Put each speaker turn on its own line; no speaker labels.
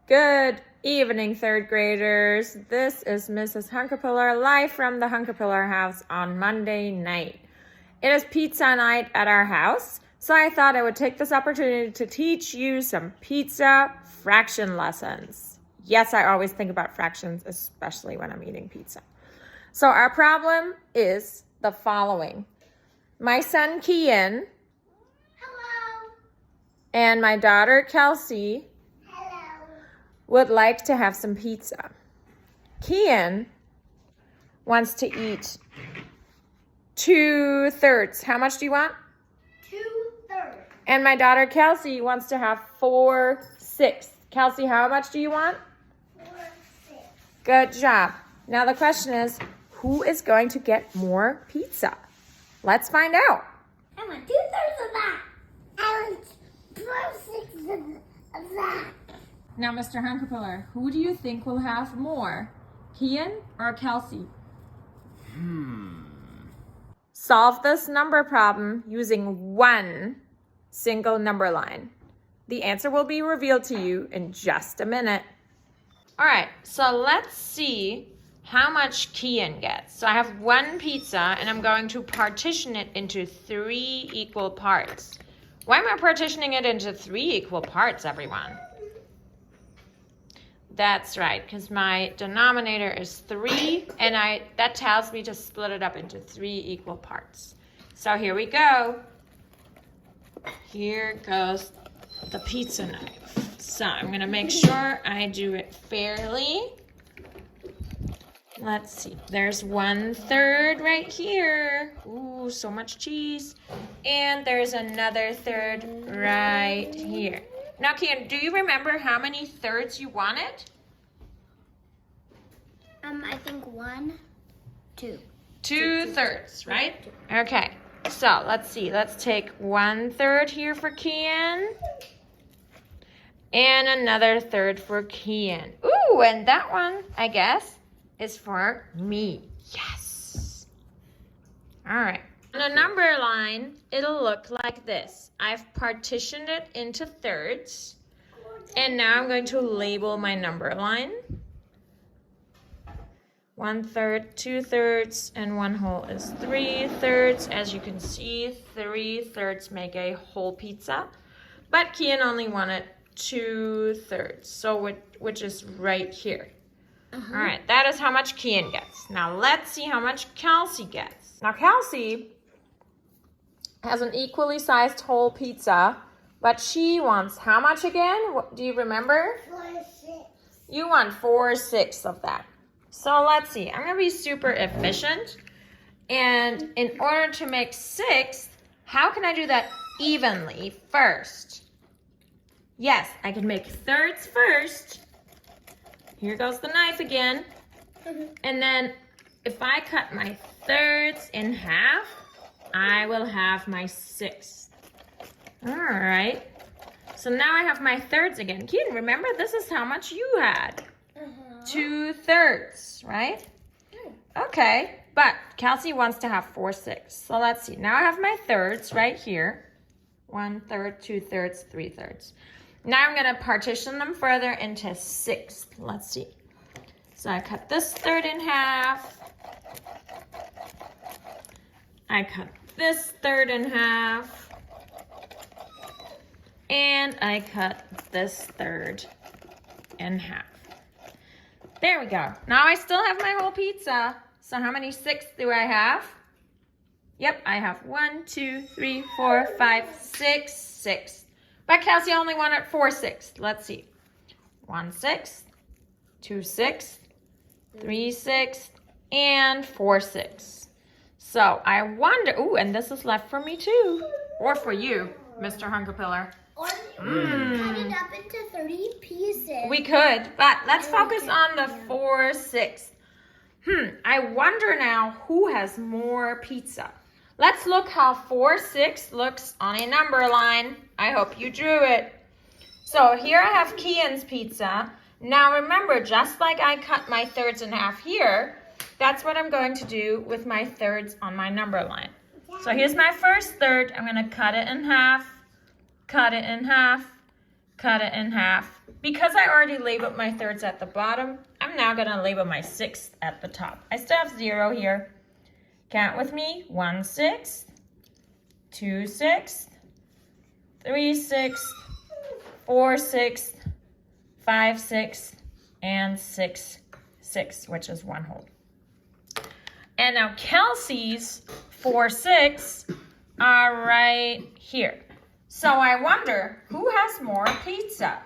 Good evening, third graders. This is Mrs. Hunkerpiller live from the Hunkerpiller house on Monday night. It is pizza night at our house, so I thought I would take this opportunity to teach you some pizza fraction lessons. Yes, I always think about fractions, especially when I'm eating pizza. So our problem is the following. My son Kian,
Hello.
and my daughter Kelsey would like to have some pizza. Kian wants to eat 2/3. How much do you want?
2/3.
And my daughter Kelsey wants to have 4/6. Kelsey, how much do you want?
4/6.
Good job. Now the question is, who is going to get more pizza? Let's find out.
I want 2/3 of that. I want 4/6 of that.
Now, Mr. Hunkerpiller, who do you think will have more, Kian or Kelsey? Solve this number problem using one single number line. The answer will be revealed to you in just a minute. All right, so let's see how much Kian gets. So I have one pizza, and I'm going to partition it into 3 equal parts. Why am I partitioning it into 3 equal parts, everyone? That's right, because my denominator is 3, and that tells me to split it up into 3 equal parts. So here we go. Here goes the pizza knife. So I'm going to make sure I do it fairly. Let's see. There's 1/3 right here. Ooh, so much cheese. And there's another third right here. Now, Kian, do you remember how many thirds you wanted?
I think 1, 2.
2/3, right? Okay. So let's see. Let's take 1/3 here for Kian. And another third for Kian. Ooh, and that one, I guess, is for me. Yes. All right. On a number line, it'll look like this. I've partitioned it into thirds. And now I'm going to label my number line. 1/3, 2/3, and 1 whole is 3/3. As you can see, 3/3 make a whole pizza. But Kian only wanted 2/3, so which is right here. All right, that is how much Kian gets. Now let's see how much Kelsey gets. Now Kelsey has an equally sized whole pizza, but she wants how much again? Do you remember?
4/6.
You want 4/6 of that. So let's see. I'm going to be super efficient. And in order to make 6, how can I do that evenly first? Yes, I can make thirds first. Here goes the knife again. And then if I cut my thirds in half, I will have my 6. All right. So now I have my thirds again. Kian, remember, this is how much you had. 2/3, right? Okay, but Kelsey wants to have 4/6. So let's see. Now I have my thirds right here. 1/3, 2/3, 3/3. Now I'm going to partition them further into 6. Let's see. So I cut this third in half. I cut this third in half. And I cut this third in half. There we go. Now I still have my whole pizza. So how many 6 do I have? Yep, I have 1, 2, 3, 4, 5, 6, 6. But Kelsey only wanted 4/6. Let's see. 1/6, 2/6, 3/6, and 4/6. So I wonder, ooh, and this is left for me too. Or for you, Mr. Hunkerpiller.
Or cut it up into 30 pieces.
We could, but let's focus on the 4/6. I wonder now who has more pizza. Let's look how 4/6 looks on a number line. I hope you drew it. So here I have Kian's pizza. Now remember, just like I cut my thirds in half here, that's what I'm going to do with my thirds on my number line. So here's my first third. I'm going to cut it in half, cut it in half, cut it in half. Because I already labeled my thirds at the bottom, I'm now gonna label my sixth at the top. I still have 0 here. Count with me, 1/6, 2/6, 3/6, 4/6, 5/6, and 6/6, which is 1 whole. And now Kelsey's 4/6 are right here. So I wonder, who has more pizza?